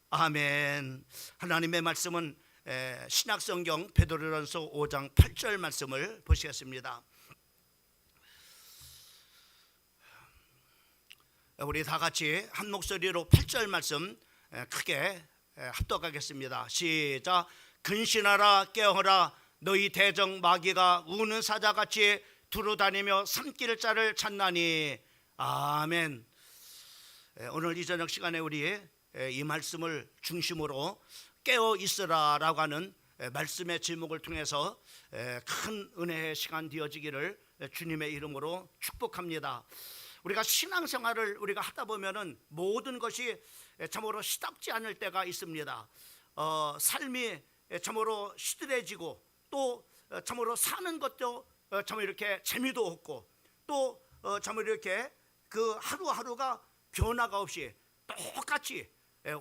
아멘. 하나님의 말씀은 신약성경 베드로전서 5장 8절 말씀을 보시겠습니다. 우리 다 같이 한 목소리로 8절 말씀 크게 합독하겠습니다. 시작. 근신하라 깨어라 너희 대적 마귀가 우는 사자같이 두루다니며 삼킬 자를 찾나니. 아멘. 오늘 이 저녁 시간에 우리 이 말씀을 중심으로 깨어 있으라라고 하는 말씀의 제목을 통해서 큰 은혜의 시간 되어지기를 주님의 이름으로 축복합니다. 우리가 신앙생활을 우리가 하다 보면은 모든 것이 참으로 시답지 않을 때가 있습니다. 삶이 참으로 시들해지고 또 참으로 사는 것도 참으로 이렇게 재미도 없고 또 참으로 이렇게 그 하루하루가 변화가 없이 똑같이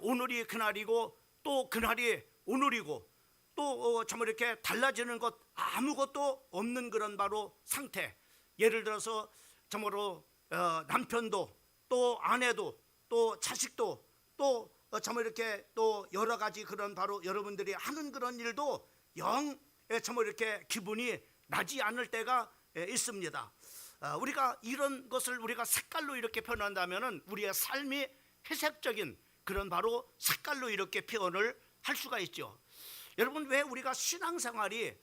오늘이 그날이고 또 그날이 오늘이고 또 참으로 이렇게 달라지는 것 아무것도 없는 그런 바로 상태. 예를 들어서 참으로 남편도 또 아내도 또 자식도 또 참으로 이렇게 또 여러 가지 그런 바로 여러분들이 하는 그런 일도 영 참으로 이렇게 기분이 나지 않을 때가 있습니다. 우리가 이런 것을 우리가 색깔로 이렇게 표현한다면은 우리의 삶이 회색적인 그런 바로 색깔로 이렇게 표현을 할 수가 있죠. 여러분, 왜 우리가 신앙생활이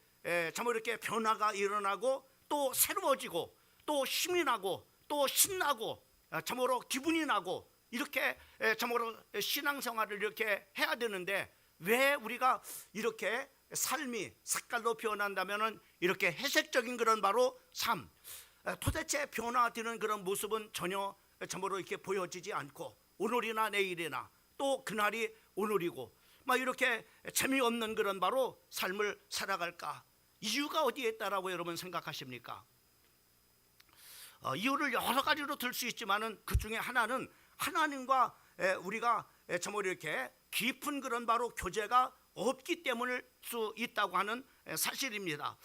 참으로 이렇게 변화가 일어나고 또 새로워지고 또 힘이 나고 또 신나고 참으로 기분이 나고 이렇게 참으로 신앙생활을 이렇게 해야 되는데 왜 우리가 이렇게 삶이 색깔로 변한다면은 이렇게 회색적인 그런 바로 삶, 도대체 변화되는 그런 모습은 전혀 참으로 이렇게 보여지지 않고 오늘이나 내일이나 또 그날이 오늘이고 막 이렇게 재미없는 그런 바로 삶을 살아갈까? 이유가 어디에 있다라고 여러분 생각하십니까? 이유를 여러 가지로 들 수 있지만은 그 중에 하나는 하나님과 우리가 참으로 이렇게 깊은 그런 바로 교제가 없기 때문일 수 있다고 하는 사실입니다.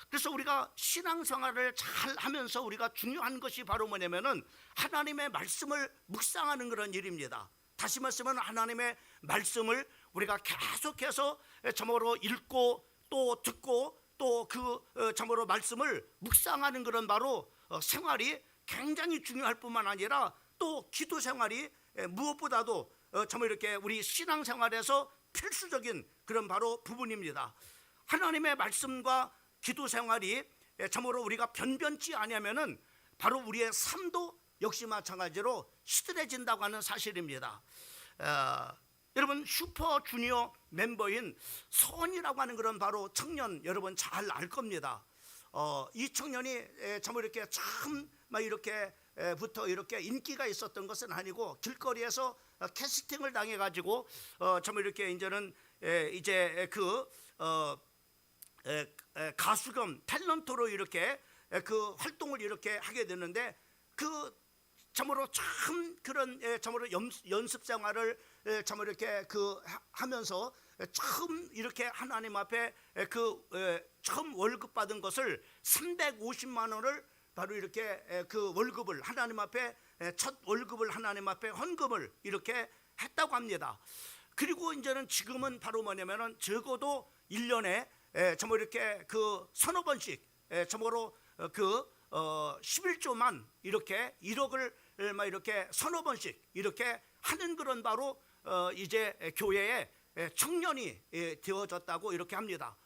그래서 우리가 신앙생활을 잘 하면서 우리가 중요한 것이 바로 뭐냐면은 하나님의 말씀을 묵상하는 그런 일입니다. 다시 말씀은 하나님의 말씀을 우리가 계속해서 참으로 읽고 또 듣고 또 그 참으로 말씀을 묵상하는 그런 바로 생활이 굉장히 중요할 뿐만 아니라 또 기도 생활이 무엇보다도 참으로 이렇게 우리 신앙생활에서 필수적인 그런 바로 부분입니다. 하나님의 말씀과 기도 생활이 참으로 우리가 변변치 않으면은 바로 우리의 삶도 역시 마찬가지로 시들해진다고 하는 사실입니다. 여러분, 슈퍼주니어 멤버인 서원이라고 하는 그런 바로 청년 여러분 잘 알 겁니다. 이 청년이 참으로 이렇게 참 막 이렇게 부터 이렇게 인기가 있었던 것은 아니고 길거리에서 캐스팅을 당해 가지고 참으로 이렇게 이제는 이제 그 가수 겸 탤런트로 이렇게 그 활동을 이렇게 하게 되는데 그 참으로 참 그런 참으로 연습 생활을 참으로 이렇게 그 하면서 처음 이렇게 하나님 앞에 그 처음 월급 받은 것을 350만 원을 바로 이렇게 그 월급을 하나님 앞에 첫 월급을 하나님 앞에 헌금을 이렇게 했다고 합니다. 그리고 이제는 지금은 바로 뭐냐면은 적어도 1년에 참으로 이렇게 그 서너 번씩 참으로 그 11조만 이렇게 1억을 막 이렇게 서너 번씩 이렇게 하는 그런 바로 이제 교회의 청년이 되어졌다고 이렇게 합니다.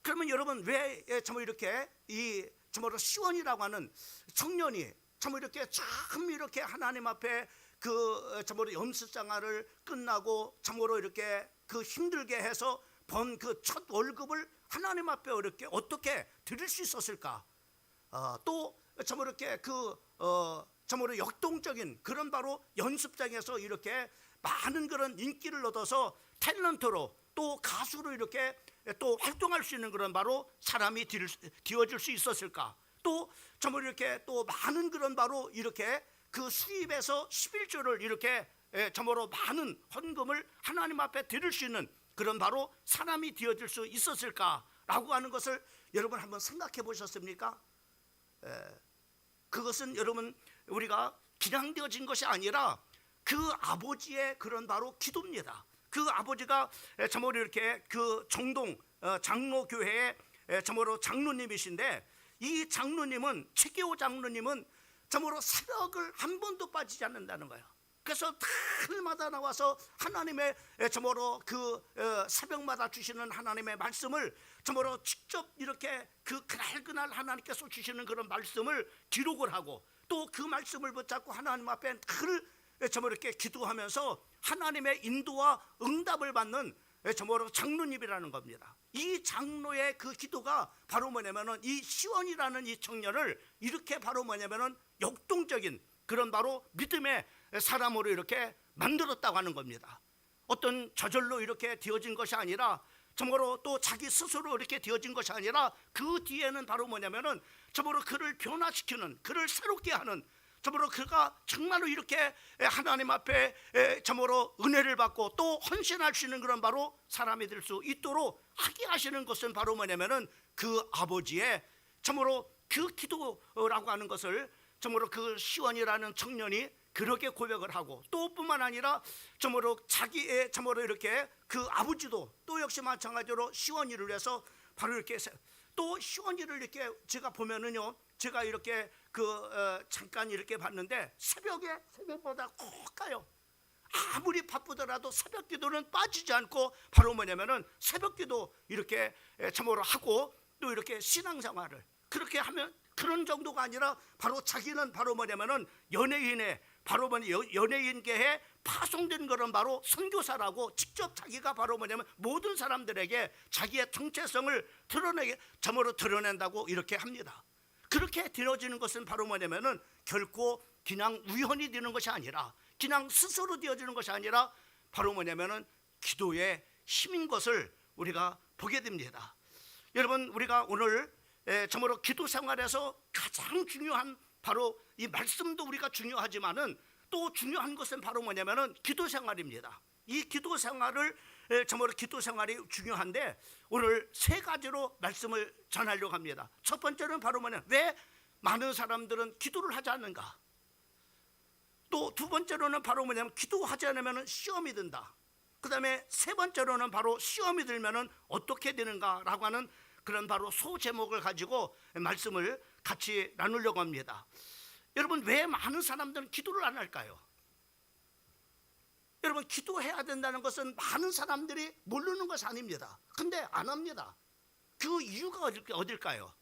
그러면 여러분 왜 참으로 이렇게 이 참으로 시원이라고 하는 청년이 참으로 이렇게 참 이렇게 하나님 앞에 그 참으로 연습생활을 끝나고 참으로 이렇게 그 힘들게 해서 번 그 첫 월급을 하나님 앞에 이렇게 어떻게 드릴 수 있었을까? 또 참으로 이렇게 그 참으로 역동적인 그런 바로 연습장에서 이렇게 많은 그런 인기를 얻어서 탤런트로 또 가수로 이렇게 또 활동할 수 있는 그런 바로 사람이 되어질 수 있었을까? 또 참으로 이렇게 또 많은 그런 바로 이렇게 그 수입에서 11조를 이렇게 참으로 많은 헌금을 하나님 앞에 드릴 수 있는 그런 바로 사람이 되어질 수 있었을까라고 하는 것을 여러분 한번 생각해 보셨습니까? 그것은 여러분 우리가 기량되어진 것이 아니라 그 아버지의 그런 바로 기도입니다. 그 아버지가 참으로 이렇게 그 정동 장로교회의 참으로 장로님이신데, 이 장로님은, 최기호 장로님은 참으로 새벽을 한 번도 빠지지 않는다는 거예요. 그래서 달마다 나와서 하나님의 참으로 그 새벽마다 주시는 하나님의 말씀을 참으로 직접 이렇게 그날 하나님께서 주시는 그런 말씀을 기록을 하고, 또 그 말씀을 붙잡고 하나님 앞에 늘 참으로 이렇게 기도하면서 하나님의 인도와 응답을 받는 참으로 장로님이라는 겁니다. 이 장로의 그 기도가 바로 뭐냐면은 이 시원이라는 이 청년을 이렇게 바로 뭐냐면은 역동적인 그런 바로 믿음의 사람으로 이렇게 만들었다고 하는 겁니다. 어떤 저절로 이렇게 되어진 것이 아니라, 참으로 또 자기 스스로 이렇게 되어진 것이 아니라, 그 뒤에는 바로 뭐냐면은 참으로 그를 변화시키는, 그를 새롭게 하는, 참으로 그가 정말로 이렇게 하나님 앞에 참으로 은혜를 받고 또 헌신할 수 있는 그런 바로 사람이 될 수 있도록 하게 하시는 것은 바로 뭐냐면은 그 아버지의 참으로 그 기도라고 하는 것을 참으로 그 시원이라는 청년이 그렇게 고백을 하고, 또 뿐만 아니라 참으로 자기의 참으로 이렇게 그 아버지도 또 역시 마찬가지로 시원이를 위해서 바로 이렇게 또 시원이를 이렇게 제가 보면은요, 제가 이렇게 잠깐 이렇게 봤는데 새벽마다 꼭 가요. 아무리 바쁘더라도 새벽 기도는 빠지지 않고 바로 뭐냐면은 새벽 기도 이렇게 참으로 하고, 또 이렇게 신앙생활을 그렇게 하면, 그런 정도가 아니라 바로 자기는 바로 뭐냐면은 연예인의 바로 연예인계에 파송된 그런 바로 선교사라고, 직접 자기가 바로 뭐냐면 모든 사람들에게 자기의 정체성을 참으로 드러낸다고 이렇게 합니다. 그렇게 되어지는 것은 바로 뭐냐면은 결코 그냥 우연히 되는 것이 아니라, 그냥 스스로 되어지는 것이 아니라 바로 뭐냐면은 기도의 힘인 것을 우리가 보게 됩니다. 여러분, 우리가 오늘 참으로 기도 생활에서 가장 중요한 바로 이 말씀도 우리가 중요하지만은 또 중요한 것은 바로 뭐냐면은 기도 생활입니다. 이 기도 생활을 참으로 기도 생활이 중요한데, 오늘 세 가지로 말씀을 전하려고 합니다. 첫 번째는 바로 뭐냐, 왜 많은 사람들은 기도를 하지 않는가? 또 두 번째로는 바로 뭐냐면 기도하지 않으면 시험이 든다. 그 다음에 세 번째로는 바로 시험이 들면은 어떻게 되는가라고 하는 그런 바로 소제목을 가지고 말씀을 같이 나누려고 합니다. 여러분, 왜 많은 사람들은 기도를 안 할까요? 여러분, 기도해야 된다는 것은 많은 사람들이 모르는 것이 아닙니다. 근데 안 합니다. 그 이유가 어딜까요?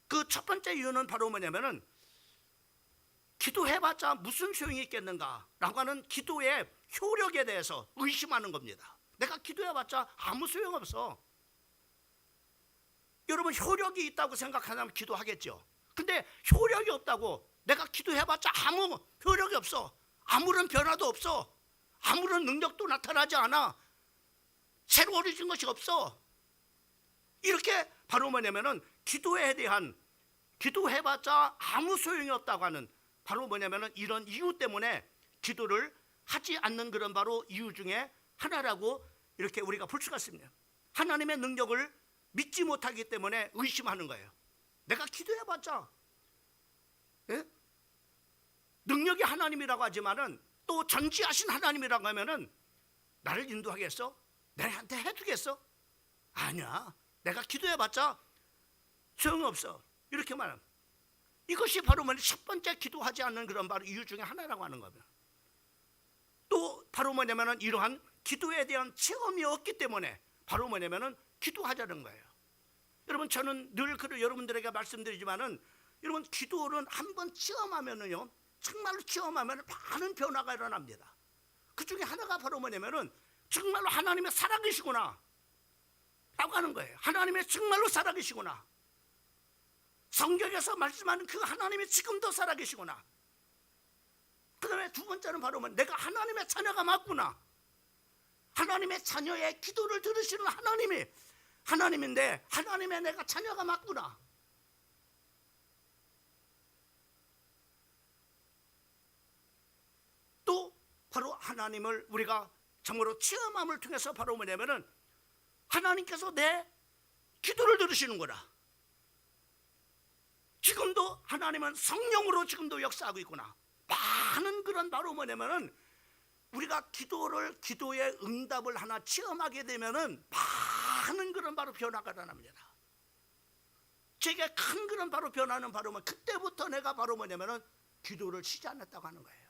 그 첫 번째 이유는 바로 뭐냐면은 기도해봤자 무슨 소용이 있겠는가라고 하는 기도의 효력에 대해서 의심하는 겁니다. 내가 기도해봤자 아무 소용없어. 여러분, 효력이 있다고 생각하면 기도하겠죠. 근데 효력이 없다고, 내가 기도해봤자 아무 효력이 없어, 아무런 변화도 없어, 아무런 능력도 나타나지 않아, 새로워진 것이 없어, 이렇게 바로 뭐냐면은 기도에 대한, 기도해봤자 아무 소용이 없다고 하는 바로 뭐냐면은 이런 이유 때문에 기도를 하지 않는 그런 바로 이유 중에 하나라고 이렇게 우리가 볼 수가 있습니다. 하나님의 능력을 믿지 못하기 때문에 의심하는 거예요. 내가 기도해봤자, 예? 능력이 하나님이라고 하지만은 또 전지하신 하나님이라고 하면은 나를 인도하겠어? 내한테 해주겠어? 아니야. 내가 기도해봤자 소용없어. 이렇게 말합니다. 이것이 바로 첫 번째 기도하지 않는 그런 바로 이유 중에 하나라고 하는 겁니다. 또 바로 뭐냐면은 이러한 기도에 대한 체험이 없기 때문에 바로 뭐냐면은 기도하자는 거예요. 여러분, 저는 늘 여러분들에게 말씀드리지만은, 여러분, 기도는 한번 체험하면은요, 정말로 체험하면 많은 변화가 일어납니다. 그 중에 하나가 바로 뭐냐면은 정말로 하나님의 살아계시구나 라고 하는 거예요. 하나님의 정말로 살아계시구나, 성경에서 말씀하는 그 하나님이 지금도 살아계시구나. 그 다음에 두 번째는 바로 내가 하나님의 자녀가 맞구나. 하나님의 자녀의 기도를 들으시는 하나님인데 하나님의 내가 자녀가 맞구나. 또 바로 하나님을 우리가 참으로 체험함을 통해서 바로 뭐냐면은 하나님께서 내 기도를 들으시는구나. 지금도 하나님은 성령으로 지금도 역사하고 있구나. 많은 그런 바로 뭐냐면은 우리가 기도의 응답을 하나 체험하게 되면은 많은 그런 바로 변화가 일어납니다. 제게 큰 그런 바로 변화는 바로 뭐 그때부터 내가 바로 뭐냐면은 기도를 쉬지 않았다고 하는 거예요.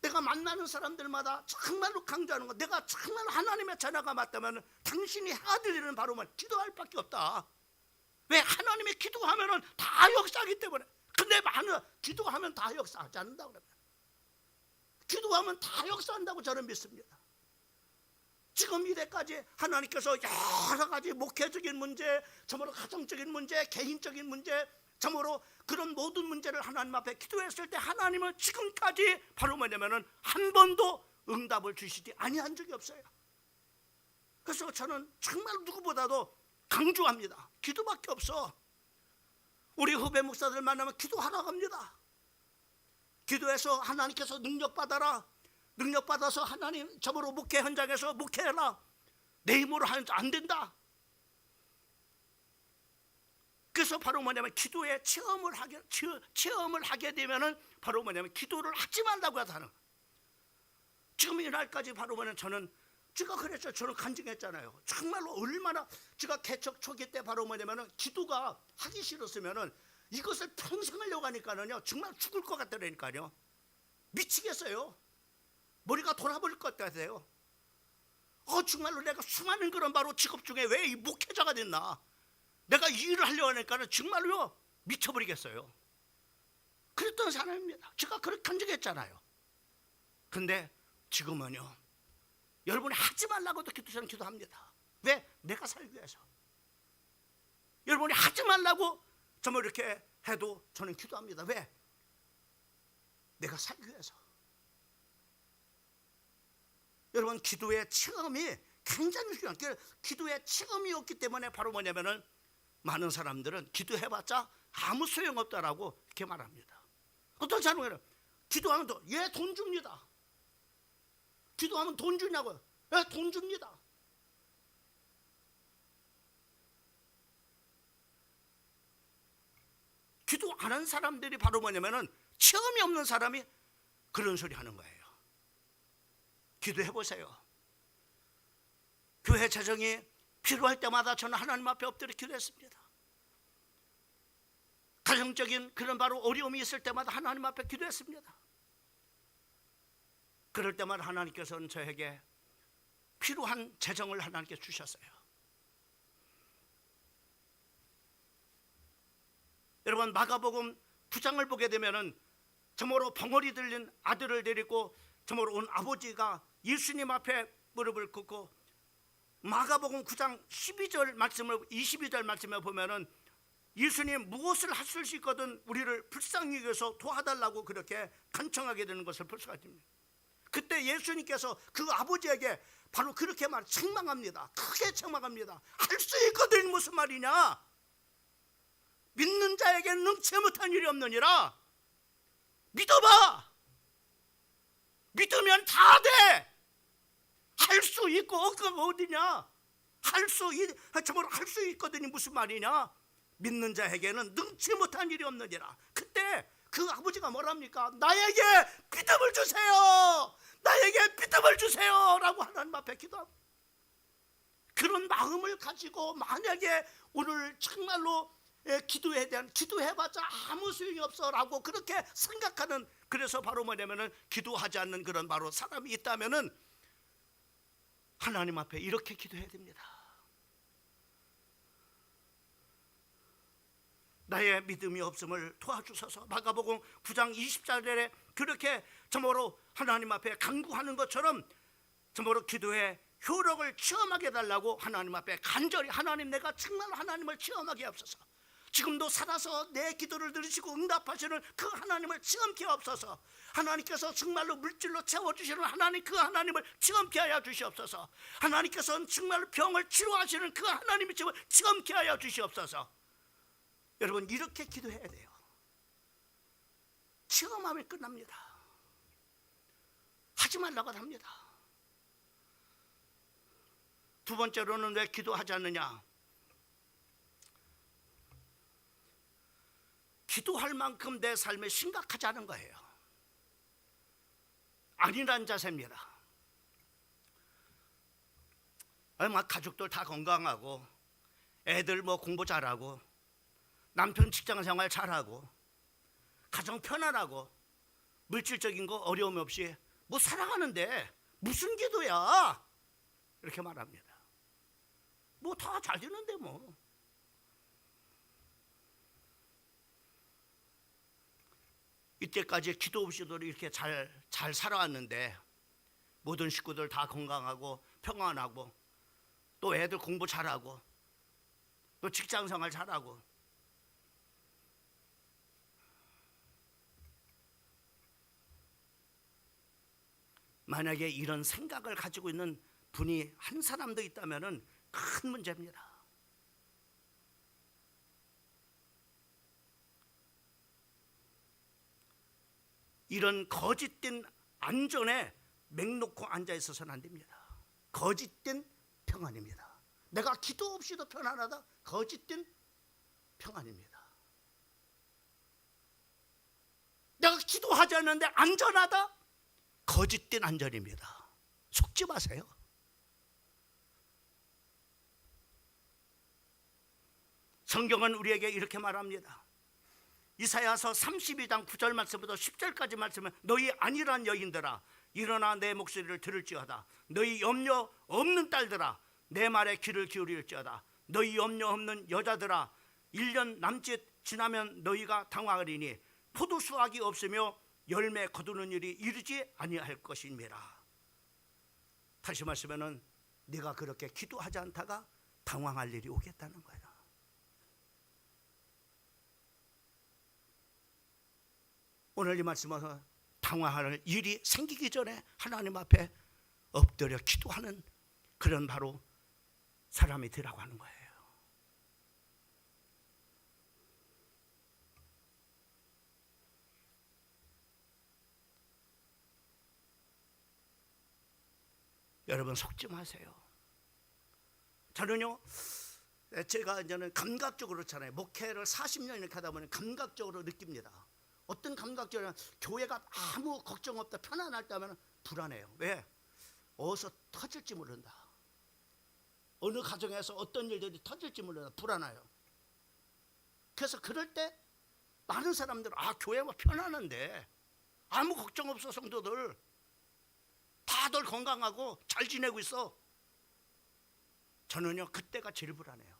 내가 만나는 사람들마다 정말로 강조하는 거, 내가 정말 하나님의 자녀가 맞다면 당신이 해야 될 일은 바로 뭐 기도할 밖에 없다. 왜? 하나님이 기도하면은 다 역사하기 때문에. 근데 많은 기도하면 다 역사하지 않는다고 그러면, 기도하면 다 역사한다고 저는 믿습니다. 지금 이때까지 하나님께서 여러 가지 목회적인 문제, 참으로 가정적인 문제, 개인적인 문제, 참으로 그런 모든 문제를 하나님 앞에 기도했을 때 하나님은 지금까지 바로 뭐냐면은 한 번도 응답을 주시지 아니한 적이 없어요. 그래서 저는 정말 누구보다도 강조합니다. 기도밖에 없어. 우리 후배 목사들 만나면 기도하라고 합니다. 기도해서 하나님께서 능력받아라. 능력받아서 하나님 저으로 목회 현장에서 목회해라. 내 힘으로 안 된다. 그래서 바로 뭐냐면 기도에 체험을 하게 되면은 바로 뭐냐면 기도를 하지 말라고 하는. 지금 이날까지 바로 뭐냐면 저는 제가 그랬죠. 저는 간증했잖아요. 정말로 얼마나 제가 개척 초기 때 바로 뭐냐면은 기도가 하기 싫었으면은 이것을 평생 하려고 하니까는요 정말 죽을 것 같더라니까요. 미치겠어요. 머리가 돌아버릴 것 같아요. 정말로 내가 수많은 그런 바로 직업 중에 왜 이 목회자가 됐나? 내가 이 일을 하려고 하니까는 정말로 미쳐버리겠어요. 그랬던 사람입니다. 제가 그렇게 간증했잖아요. 근데 지금은요, 여러분이 하지 말라고도 저는 기도합니다. 왜? 내가 살기 위해서. 여러분이 하지 말라고 정말 이렇게 해도 저는 기도합니다. 왜? 내가 살기 위해서. 여러분, 기도의 체험이 굉장히 중요한, 기도의 체험이 없기 때문에 바로 뭐냐면은 많은 사람들은 기도해봤자 아무 소용없다라고 이렇게 말합니다. 어떤 사람은 기도하면 얘 돈 줍니다. 기도하면 돈 주냐고요? 예, 돈 줍니다. 기도 안 한 사람들이 바로 뭐냐면은 체험이 없는 사람이 그런 소리 하는 거예요. 기도해 보세요. 교회 재정이 필요할 때마다 저는 하나님 앞에 엎드려 기도했습니다. 가정적인 그런 바로 어려움이 있을 때마다 하나님 앞에 기도했습니다. 그럴 때마다 하나님께서는 저에게 필요한 재정을 하나님께 주셨어요. 여러분, 마가복음 9장을 보게 되면은 정말로 벙어리 들린 아들을 데리고 정말로 온 아버지가 예수님 앞에 무릎을 꿇고 마가복음 9장 12절 말씀을 22절 말씀에 보면은 예수님 무엇을 하실 수 있거든 우리를 불쌍히 여겨서 도와달라고 그렇게 간청하게 되는 것을 볼 수가 있습니다. 그때 예수님께서 그 아버지에게 바로 그렇게 책망합니다. 크게 책망합니다. 할 수 있거든 무슨 말이냐? 믿는 자에게는 능치 못한 일이 없느니라. 믿어봐. 믿으면 다 돼. 할 수 있고 없고가 어디냐? 할 수 있거든이 무슨 말이냐? 믿는 자에게는 능치 못한 일이 없느니라. 그때 그 아버지가 뭐랍니까? 나에게 믿음을 주세요. 나에게 믿음을 주세요 라고 하나님 앞에 기도합니다. 그런 마음을 가지고 만약에 오늘 정말로 기도에 대한 기도해봤자 아무 소용이 없어라고 그렇게 생각하는, 그래서 바로 뭐냐면은 기도하지 않는 그런 바로 사람이 있다면은 하나님 앞에 이렇게 기도해야 됩니다. 나의 믿음이 없음을 도와주소서. 마가복음 9장 20절에 그렇게 정말로 하나님 앞에 간구하는 것처럼 정말로 기도의 효력을 체험하게 해달라고 하나님 앞에 간절히, 하나님 내가 정말 하나님을 체험하게 하옵소서. 지금도 살아서 내 기도를 들으시고 응답하시는 그 하나님을 체험케 하옵소서. 하나님께서 정말로 물질로 채워주시는 하나님, 그 하나님을 체험케 하여 주시옵소서. 하나님께서는 정말로 병을 치료하시는 그 하나님을 체험케 하여 주시옵소서. 여러분, 이렇게 기도해야 돼요. 체험하면 끝납니다. 하지 말라고 합니다. 두 번째로는 왜 기도하지 않느냐? 기도할 만큼 내 삶에 심각하지 않은 거예요. 아니란 자세입니다. 막 가족들 다 건강하고 애들 뭐 공부 잘하고 남편 직장 생활 잘하고 가정 편안하고 물질적인 거 어려움 없이 뭐 살아가는데 무슨 기도야? 이렇게 말합니다. 뭐 다 잘 되는데 뭐. 이때까지 기도 없이도 이렇게 잘 살아왔는데 모든 식구들 다 건강하고 평안하고 또 애들 공부 잘하고 또 직장 생활 잘하고 만약에 이런 생각을 가지고 있는 분이 한 사람도 있다면 큰 문제입니다. 이런 거짓된 안전에 맹놓고 앉아 있어서는 안 됩니다. 거짓된 평안입니다. 내가 기도 없이도 편안하다? 거짓된 평안입니다. 내가 기도하지 않는데 안전하다? 거짓된 안전입니다. 속지 마세요. 성경은 우리에게 이렇게 말합니다. 이사야서 32장 9절 말씀부터 10절까지 말씀은 너희 안일한 여인들아 일어나 내 목소리를 들을지어다. 너희 염려 없는 딸들아 내 말에 귀를 기울일지어다. 너희 염려 없는 여자들아 1년 남짓 지나면 너희가 당황하리니 포도 수확이 없으며 열매 거두는 일이 이르지 아니할 것입니다. 다시 말씀하면 네가 그렇게 기도하지 않다가 당황할 일이 오겠다는 거예요. 오늘 이 말씀은 당황할 일이 생기기 전에 하나님 앞에 엎드려 기도하는 그런 바로 사람이 되라고 하는 거예요. 여러분 속지 마세요. 저는요, 제가 이제는 감각적으로 그렇잖아요. 목회를 40년 이렇게 하다 보니 감각적으로 느낍니다. 어떤 감각적으로 교회가 아무 걱정 없다 편안할 때 하면 불안해요. 왜? 어디서 터질지 모른다. 어느 가정에서 어떤 일들이 터질지 모른다. 불안해요. 그래서 그럴 때 많은 사람들은 교회가 편안한데 아무 걱정 없어 성도들 다들 건강하고 잘 지내고 있어. 저는요 그때가 제일 불안해요.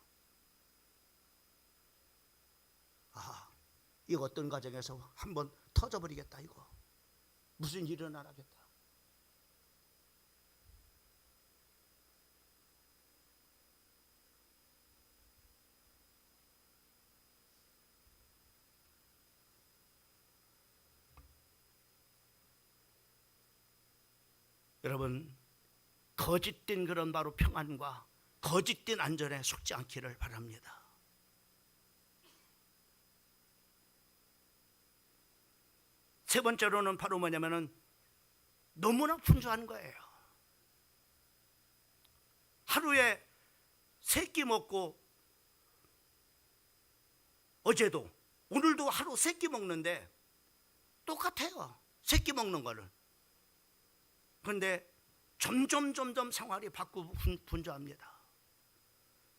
이거 어떤 가정에서 한번 터져버리겠다. 이거 무슨 일이 일어나겠다. 여러분 거짓된 그런 바로 평안과 거짓된 안전에 속지 않기를 바랍니다. 세 번째로는 바로 뭐냐면은 너무나 분주한 거예요. 하루에 3끼 먹고 어제도 오늘도 하루 3끼 먹는데 똑같아요. 3끼 먹는 거는. 그런데 점점 생활이 바꾸고 분주합니다.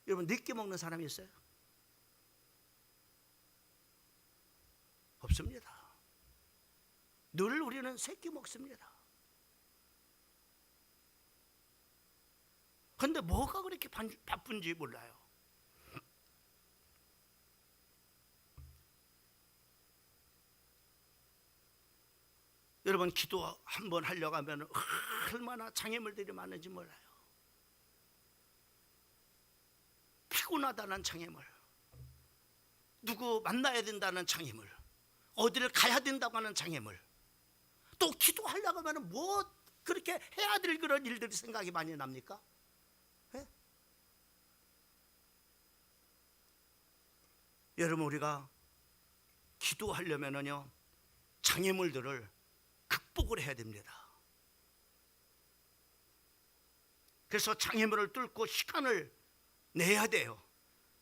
여러분 4끼 먹는 사람이 있어요? 없습니다. 늘 우리는 3끼 먹습니다. 그런데 뭐가 그렇게 바쁜지 몰라요. 여러분 기도 한번 하려고 하면 얼마나 장애물들이 많은지 몰라요. 피곤하다는 장애물, 누구 만나야 된다는 장애물, 어디를 가야 된다고 하는 장애물, 또 기도하려고 하면 뭐 그렇게 해야 될 그런 일들이 생각이 많이 납니까? 네? 여러분 우리가 기도하려면요 장애물들을 극복을 해야 됩니다. 그래서 장애물을 뚫고 시간을 내야 돼요.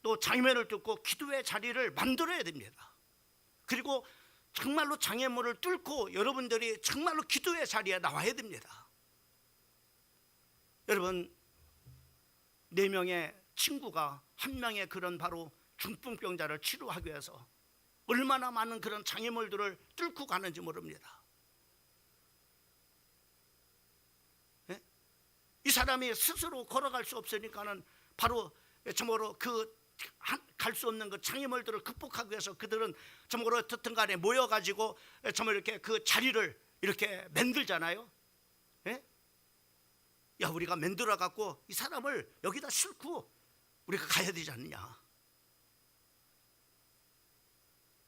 또 장애물을 뚫고 기도의 자리를 만들어야 됩니다. 그리고 정말로 장애물을 뚫고 여러분들이 정말로 기도의 자리에 나와야 됩니다. 여러분, 4명의 친구가 1명의 그런 바로 중풍병자를 치료하기 위해서 얼마나 많은 그런 장애물들을 뚫고 가는지 모릅니다. 예? 이 사람이 스스로 걸어갈 수 없으니까는 바로 정말로 갈 수 없는 그 장애물들을 극복하기 위해서 그들은 정말로 어떻든 간에 모여가지고 정말 이렇게 그 자리를 이렇게 만들잖아요. 예? 야, 우리가 만들어 갖고 이 사람을 여기다 싣고 우리가 가야 되지 않느냐.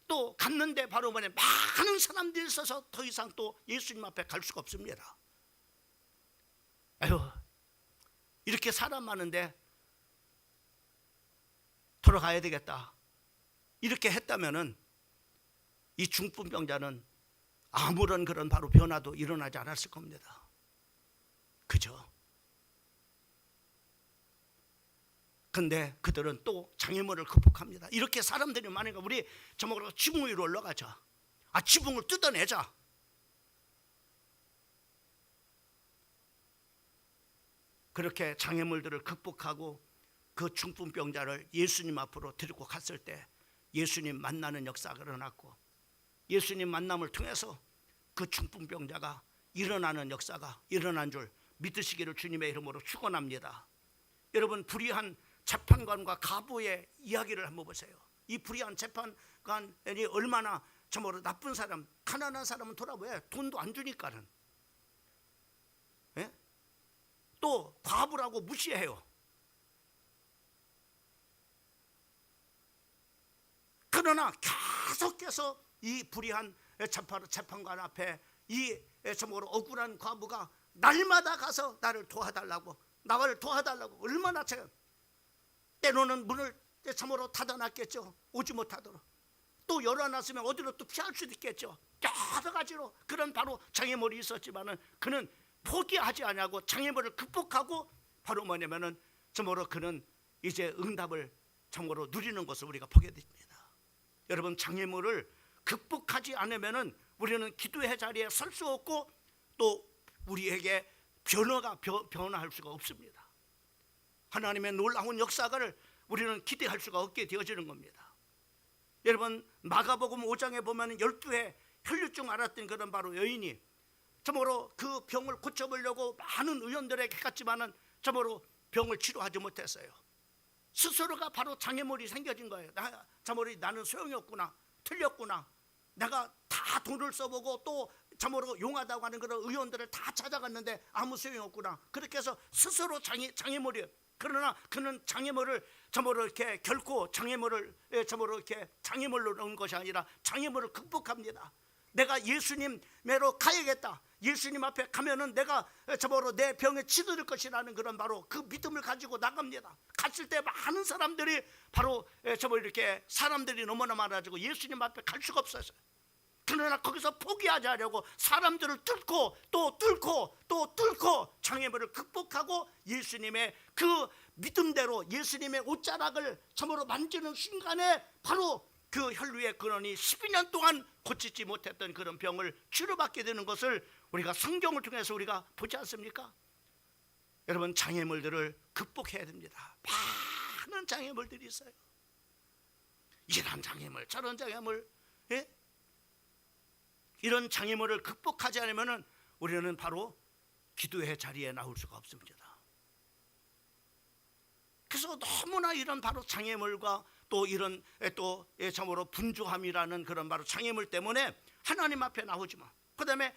또 갔는데 바로 많은 사람들이 있어서 더 이상 또 예수님 앞에 갈 수가 없습니다. 아유, 이렇게 사람 많은데 돌아가야 되겠다, 이렇게 했다면은 이 중풍병자는 아무런 그런 바로 변화도 일어나지 않았을 겁니다. 그죠? 근데 그들은 또 장애물을 극복합니다. 이렇게 사람들이 많으니까 우리 저먹으러 지붕 위로 올라가자. 지붕을 뜯어내자. 그렇게 장애물들을 극복하고 그 중풍병자를 예수님 앞으로 데리고 갔을 때 예수님 만나는 역사가 일어났고, 예수님 만남을 통해서 그 중풍병자가 일어나는 역사가 일어난 줄 믿으시기를 주님의 이름으로 축원합니다. 여러분, 불의한 재판관과 가부의 이야기를 한번 보세요. 이 불의한 재판관이 얼마나 정말로 나쁜 사람, 가난한 사람은 돌아보야 돈도 안 주니까는. 예? 또 과부라고 무시해요. 그러나 계속해서 이 불의한 재판관 앞에 이 정말로 억울한 과부가 날마다 가서 나를 도와달라고 얼마나 때로는 문을 참으로 닫아놨겠죠. 오지 못하도록. 또 열어놨으면 어디로 또 피할 수도 있겠죠. 여러 가지로 그런 바로 장애물이 있었지만은 그는 포기하지 않냐고 장애물을 극복하고 바로 뭐냐면은 참으로 그는 이제 응답을 참으로 누리는 것을 우리가 보게 됩니다. 여러분, 장애물을 극복하지 않으면은 우리는 기도의 자리에 설 수 없고 또 우리에게 변화할 수가 없습니다. 하나님의 놀라운 역사를 우리는 기대할 수가 없게 되어지는 겁니다. 여러분, 마가복음 5장에 보면 12회 혈류증 앓았던 그런 바로 여인이 참으로 그 병을 고쳐보려고 많은 의원들에게 갔지만은 참으로 병을 치료하지 못했어요. 스스로가 바로 장애물이 생겨진 거예요. 참으로 나는 소용이 없구나, 틀렸구나, 내가 다 돈을 써보고 또 참으로 용하다고 하는 그런 의원들을 다 찾아갔는데 아무 소용이 없구나. 그렇게 해서 스스로 장애물이에요. 그러나 그는 장애물을 참으로 이렇게 결코 장애물로 넣은 것이 아니라 장애물을 극복합니다. 내가 예수님으로 가야겠다. 예수님 앞에 가면은 내가 참으로 내 병에 치료될 것이라는 그런 바로 그 믿음을 가지고 나갑니다. 갔을 때 많은 사람들이 바로 이렇게 사람들이 너무나 많아지고 예수님 앞에 갈 수가 없었어요. 그러나 거기서 포기하지 않으려고 사람들을 뚫고 또 뚫고 장애물을 극복하고 예수님의 그 믿음대로 예수님의 옷자락을 참으로 만지는 순간에 바로 그 혈류의 근원이 12년 동안 고치지 못했던 그런 병을 치료받게 되는 것을 우리가 성경을 통해서 우리가 보지 않습니까? 여러분, 장애물들을 극복해야 됩니다. 많은 장애물들이 있어요. 이런 장애물, 저런 장애물, 예? 이런 장애물을 극복하지 않으면 우리는 바로 기도의 자리에 나올 수가 없습니다. 그래서 너무나 이런 바로 장애물과 또 이런 또 참으로 분주함이라는 그런 바로 장애물 때문에 하나님 앞에 나오지만, 그 다음에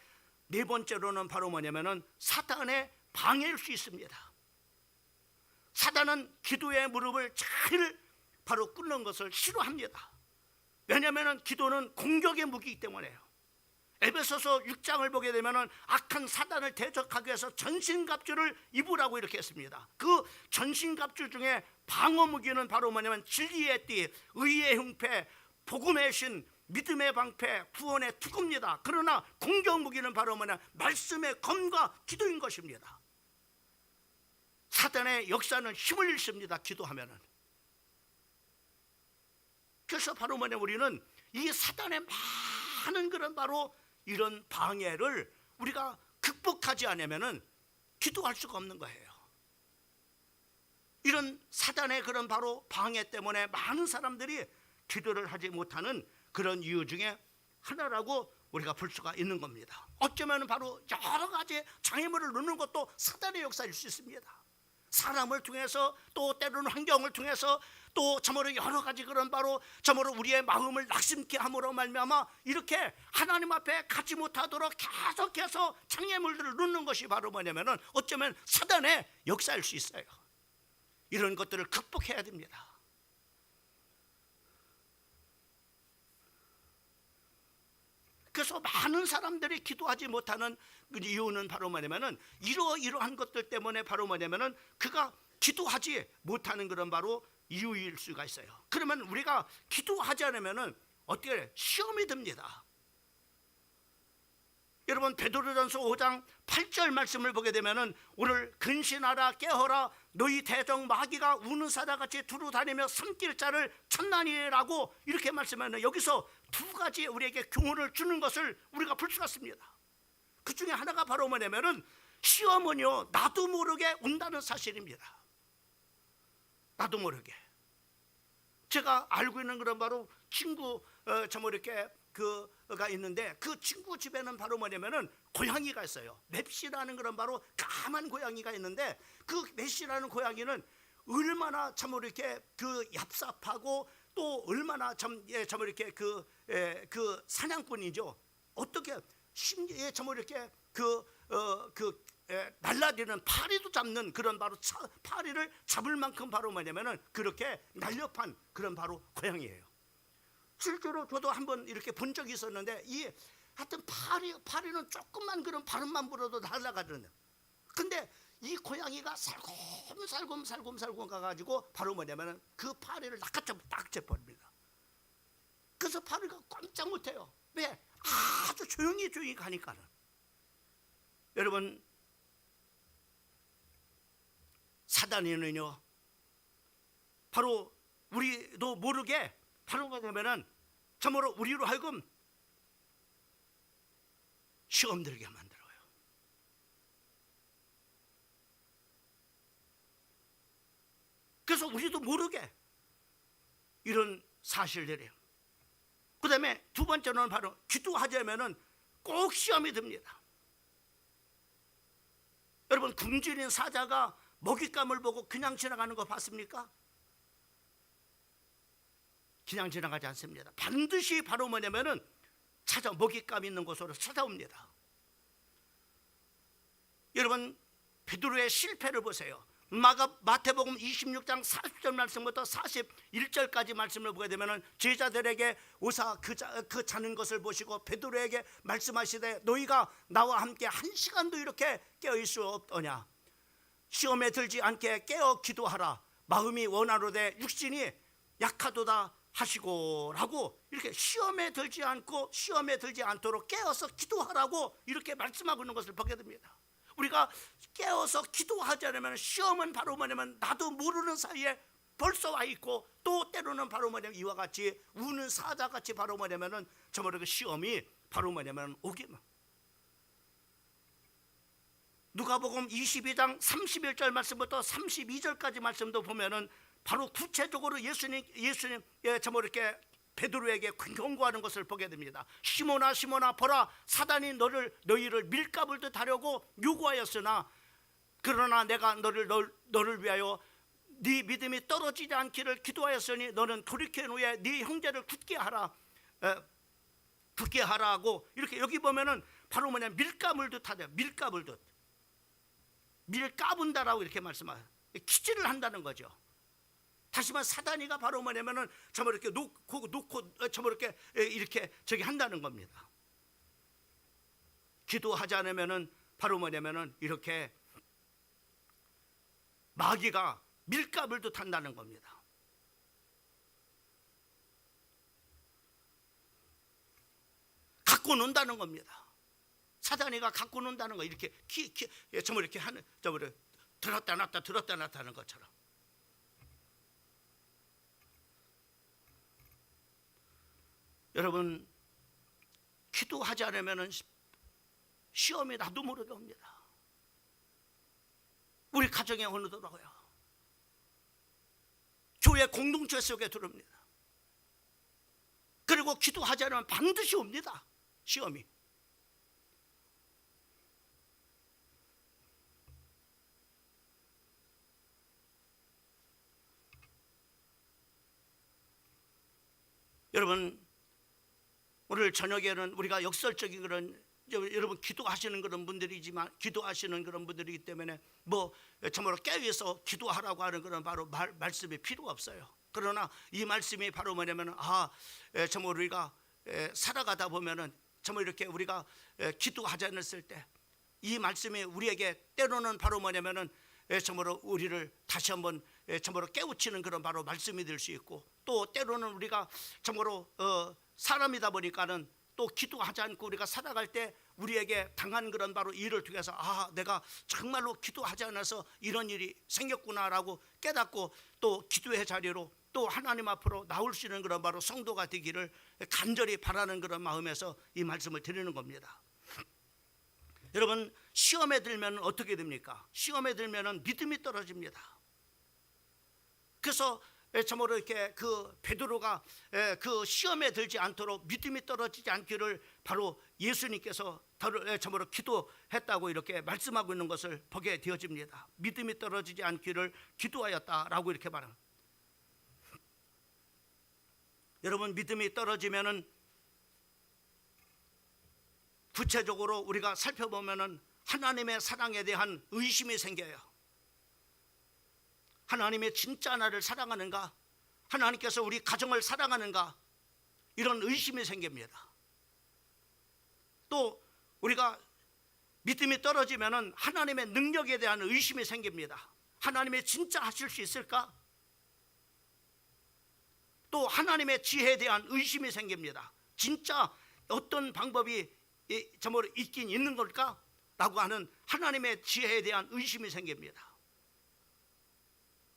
4번째로는 바로 뭐냐면은 사탄의 방해일 수 있습니다. 사탄은 기도의 무릎을 잘 바로 꿇는 것을 싫어합니다. 왜냐하면 기도는 공격의 무기이기 때문에요. 에베소서 6장을 보게 되면 악한 사단을 대적하기 위해서 전신갑주를 입으라고 이렇게 했습니다. 그 전신갑주 중에 방어 무기는 바로 뭐냐면 진리의 띠, 의의 흉패, 복음의 신, 믿음의 방패, 구원의 투구입니다. 그러나 공격 무기는 바로 뭐냐, 말씀의 검과 기도인 것입니다. 사단의 역사는 힘을 잃습니다. 기도하면은. 그래서 바로 뭐냐, 우리는 이 사단의 많은 그런 바로 이런 방해를 우리가 극복하지 않으면은 기도할 수가 없는 거예요. 이런 사단의 그런 바로 방해 때문에 많은 사람들이 기도를 하지 못하는 그런 이유 중에 하나라고 우리가 볼 수가 있는 겁니다. 어쩌면 바로 여러 가지 장애물을 넣는 것도 사단의 역사일 수 있습니다. 사람을 통해서 또 때로는 환경을 통해서 또 참으로 여러 가지 그런 바로 참으로 우리의 마음을 낙심케 함으로 말미암아 이렇게 하나님 앞에 가지 못하도록 계속해서 장애물들을 넣는 것이 바로 뭐냐면은 어쩌면 사단의 역사일 수 있어요. 이런 것들을 극복해야 됩니다. 그래서 많은 사람들이 기도하지 못하는 이유는 바로 뭐냐면은 이러한 것들 때문에 바로 뭐냐면은 그가 기도하지 못하는 그런 바로 이유일 수가 있어요. 그러면 우리가 기도하지 않으면은 어떻게 시험이 듭니다. 여러분 베드로전서 5장 8절 말씀을 보게 되면은 오늘 근신하라 깨어라 너희 대적 마귀가 우는 사자같이 두루 다니며 삼킬 자를 찾나니라고 이렇게 말씀하는 여기서 두 가지 우리에게 교훈을 주는 것을 우리가 볼 수가 있습니다. 그 중에 하나가 바로 뭐냐면은 시험은요 나도 모르게 온다는 사실입니다. 나도 모르게 제가 알고 있는 그런 바로 친구 참 이렇게 그가 있는데 그 친구 집에는 바로 뭐냐면은 고양이가 있어요. 맵시라는 그런 바로 까만 고양이가 있는데 그 맵시라는 고양이는 얼마나 참 이렇게 그 얍삽하고 또 얼마나 참 이렇게 그 사냥꾼이죠. 어떻게 참 이렇게 날라다니는 파리도 잡는 그런 바로 파리를 잡을 만큼 바로 뭐냐면은 그렇게 날렵한 그런 바로 고양이에요. 실제로 저도 한번 이렇게 본 적이 있었는데 이 하여튼 파리는 조금만 그런 바람만 불어도 날아가거든요. 근데 이 고양이가 살곰 가가지고 바로 뭐냐면은 그 파리를 딱 재버립니다. 그래서 파리가 꼼짝 못해요. 왜? 아주 조용히 가니까는. 여러분 사단이는요 바로 우리도 모르게 바로 뭐냐면은 참으로 우리로 하여금 시험 들게 만들어요. 그래서 우리도 모르게 이런 사실들이에요. 그 다음에 두 번째는 바로 기도하자면은 꼭 시험이 듭니다. 여러분 굶주린 사자가 먹잇감을 보고 그냥 지나가는 거 봤습니까? 그냥 지나가지 않습니다. 반드시 바로 뭐냐면은 먹잇감 있는 곳으로 찾아옵니다. 여러분 베드로의 실패를 보세요. 마태복음 26장 40절 말씀부터 41절까지 말씀을 보게 되면은 제자들에게 오사 그 자는 것을 보시고 베드로에게 말씀하시되 너희가 나와 함께 한 시간도 이렇게 깨어 있을 수 없더냐. 시험에 들지 않게 깨어 기도하라. 마음이 원하로되 육신이 약하도다 하시고라고 이렇게 시험에 들지 않도록 깨어서 기도하라고 이렇게 말씀하고 있는 것을 보게 됩니다. 우리가 깨어서 기도하지 않으면 시험은 바로 뭐냐면 나도 모르는 사이에 벌써 와 있고 또 때로는 바로 뭐냐면 이와 같이 우는 사자같이 바로 뭐냐면은 저번에 그 시험이 바로 뭐냐면 오기만. 누가복음 22장 31절 말씀부터 32절까지 말씀도 보면은 바로 구체적으로 예수님 참 이렇게 베드로에게 경고하는 것을 보게 됩니다. 시몬아 보라 사단이 너희를 밀가불듯 하려고 요구하였으나 그러나 내가 너를 위하여 네 믿음이 떨어지지 않기를 기도하였으니 너는 돌이킨 후에 네 형제를 굳게 하라고 이렇게 여기 보면은 바로 뭐냐 밀가불듯 하죠. 밀가분다라고 이렇게 말씀하세요. 키질을 한다는 거죠. 다시 말해 사단이가 바로 뭐냐면은 저뭐 이렇게 놓고 저뭐 이렇게 저기 한다는 겁니다. 기도하지 않으면은 바로 뭐냐면은 이렇게 마귀가 밀가불듯 한다는 겁니다. 갖고 논다는 겁니다. 사단이가 갖고 논다는 거 이렇게 저뭐 이렇게 하는 저뭐 들었다 놨다 하는 것처럼. 여러분, 기도하지 않으면 시험이 나도 모르게 옵니다. 우리 가정에 어느 들어가요. 교회 공동체 속에 들어옵니다. 그리고 기도하지 않으면 반드시 옵니다. 시험이. 여러분, 오늘 저녁에는 우리가 역설적인 그런, 여러분 기도하시는 그런 분들이지만, 기도하시는 그런 분들이기 때문에 참으로 깨어서 기도하라고 하는 그런 바로 말씀이 필요가 없어요. 그러나 이 말씀이 바로 뭐냐면, 참으로 우리가 살아가다 보면은 참으로 이렇게 우리가 기도하지 않았을 때 이 말씀이 우리에게 때로는 바로 뭐냐면은 참으로 우리를 다시 한번 참으로 깨우치는 그런 바로 말씀이 될 수 있고, 또 때로는 우리가 참으로 사람이다 보니까는 또 기도하지 않고 우리가 살아갈 때 우리에게 당한 그런 바로 일을 통해서 내가 정말로 기도하지 않아서 이런 일이 생겼구나라고 깨닫고 또 기도의 자리로 또 하나님 앞으로 나올 수 있는 그런 바로 성도가 되기를 간절히 바라는 그런 마음에서 이 말씀을 드리는 겁니다. 여러분, 시험에 들면 어떻게 됩니까? 시험에 들면 믿음이 떨어집니다. 그래서 참으로 이렇게 그 베드로가 그 시험에 들지 않도록 믿음이 떨어지지 않기를 바로 예수님께서 참으로 기도했다고 이렇게 말씀하고 있는 것을 보게 되어집니다. 믿음이 떨어지지 않기를 기도하였다라고 이렇게 말합니다. 여러분, 믿음이 떨어지면은 구체적으로 우리가 살펴보면은 하나님의 사랑에 대한 의심이 생겨요. 하나님의 진짜 나를 사랑하는가? 하나님께서 우리 가정을 사랑하는가? 이런 의심이 생깁니다. 또 우리가 믿음이 떨어지면은 하나님의 능력에 대한 의심이 생깁니다. 하나님의 진짜 하실 수 있을까? 또 하나님의 지혜에 대한 의심이 생깁니다. 진짜 어떤 방법이 참으로 있긴 있는 걸까? 라고 하는 하나님의 지혜에 대한 의심이 생깁니다.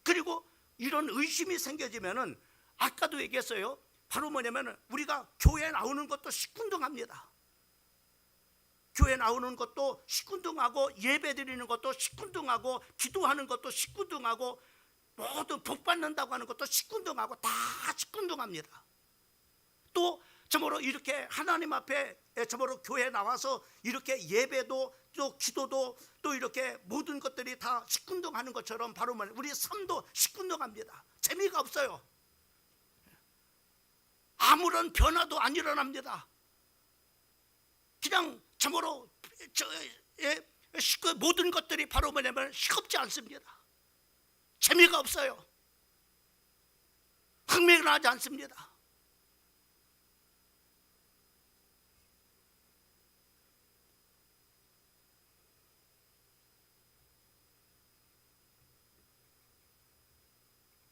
그리고 이런 의심이 생겨지면은 아까도 얘기했어요. 바로 뭐냐면 우리가 교회에 나오는 것도 시큰둥합니다. 교회 나오는 것도 시큰둥하고, 예배 드리는 것도 시큰둥하고, 기도하는 것도 시큰둥하고, 모든 복 받는다고 하는 것도 시큰둥하고, 다 시큰둥합니다. 또 참으로 이렇게 하나님 앞에 참으로 교회에 나와서 이렇게 예배도 또 기도도 또 이렇게 모든 것들이 다 시큰둥하는 것처럼 바로 우리 삶도 시큰둥합니다. 재미가 없어요. 아무런 변화도 안 일어납니다. 그냥 참으로 모든 것들이 바로 뭐냐면 시겁지 않습니다. 재미가 없어요. 흥미가 나지 않습니다.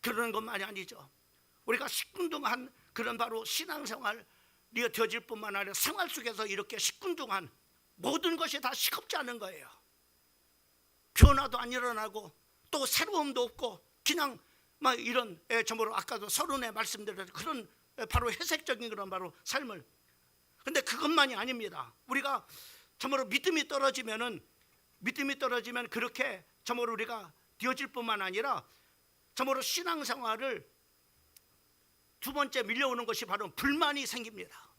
그러는 것만이 아니죠. 우리가 시큰둥한 그런 바로 신앙생활이 되어질 뿐만 아니라 생활 속에서 이렇게 시큰둥한 모든 것이 다 시겁지 않은 거예요. 변화도 안 일어나고 또 새로움도 없고 그냥 막 이런 참으로 아까도 서론에 말씀드린 그런 바로 회색적인 그런 바로 삶을. 근데 그것만이 아닙니다. 우리가 참으로 믿음이 떨어지면 그렇게 참으로 우리가 되어질 뿐만 아니라 참으로 신앙생활을 두 번째 밀려오는 것이 바로 불만이 생깁니다.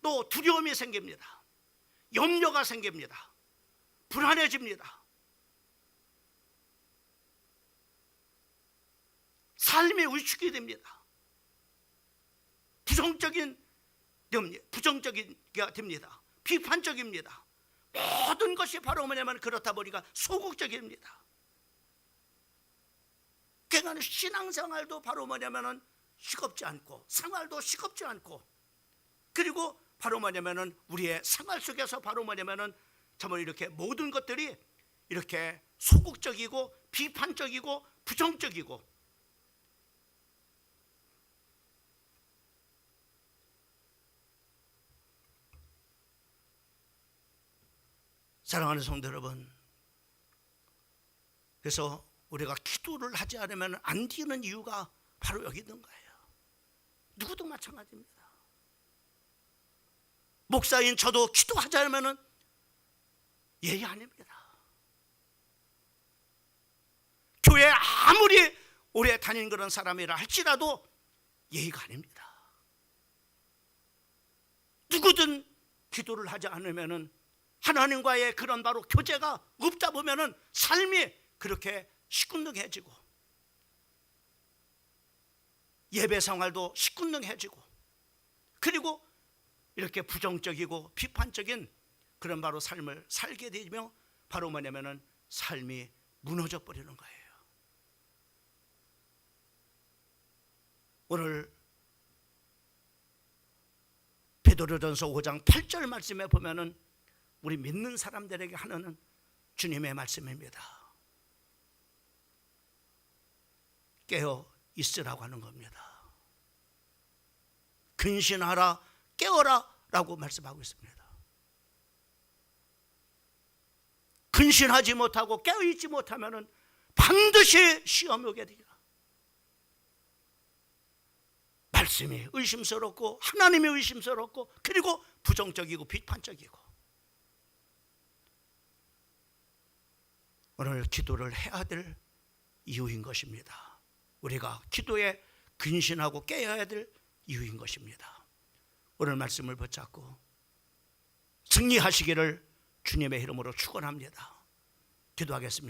또 두려움이 생깁니다. 염려가 생깁니다. 불안해집니다. 삶이 위축이 됩니다. 부정적이가 됩니다. 비판적입니다. 모든 것이 바로 뭐냐면 그렇다 보니까 소극적입니다. 그러니까 신앙생활도 바로 뭐냐면은 시겁지 않고, 생활도 시겁지 않고, 그리고 바로 뭐냐면은 우리의 생활 속에서 바로 뭐냐면은 정말 이렇게 모든 것들이 이렇게 소극적이고 비판적이고 부정적이고. 사랑하는 성도 여러분, 그래서 우리가 기도를 하지 않으면 안 되는 이유가 바로 여기 있는 거예요. 누구도 마찬가지입니다. 목사인 저도 기도하자면은 예의 아닙니다. 교회 아무리 오래 다닌 그런 사람이라 할지라도 예의가 아닙니다. 누구든 기도를 하지 않으면은 하나님과의 그런 바로 교제가 없다 보면은 삶이 그렇게 시큰둥해지고 예배 생활도 시큰둥해지고 그리고 이렇게 부정적이고 비판적인 그런 바로 삶을 살게 되며 바로 뭐냐면은 삶이 무너져 버리는 거예요. 오늘 베드로전서 5장 8절 말씀에 보면은 우리 믿는 사람들에게 하는 주님의 말씀입니다. 깨어 있으라고 하는 겁니다. 근신하라, 깨어라 라고 말씀하고 있습니다. 근신하지 못하고 깨어있지 못하면 반드시 시험이 오게 되리라. 말씀이 의심스럽고 하나님이 의심스럽고 그리고 부정적이고 비판적이고 오늘 기도를 해야 될 이유인 것입니다. 우리가 기도에 근신하고 깨어야 될 이유인 것입니다. 오늘 말씀을 붙잡고 승리하시기를 주님의 이름으로 축원합니다. 기도하겠습니다.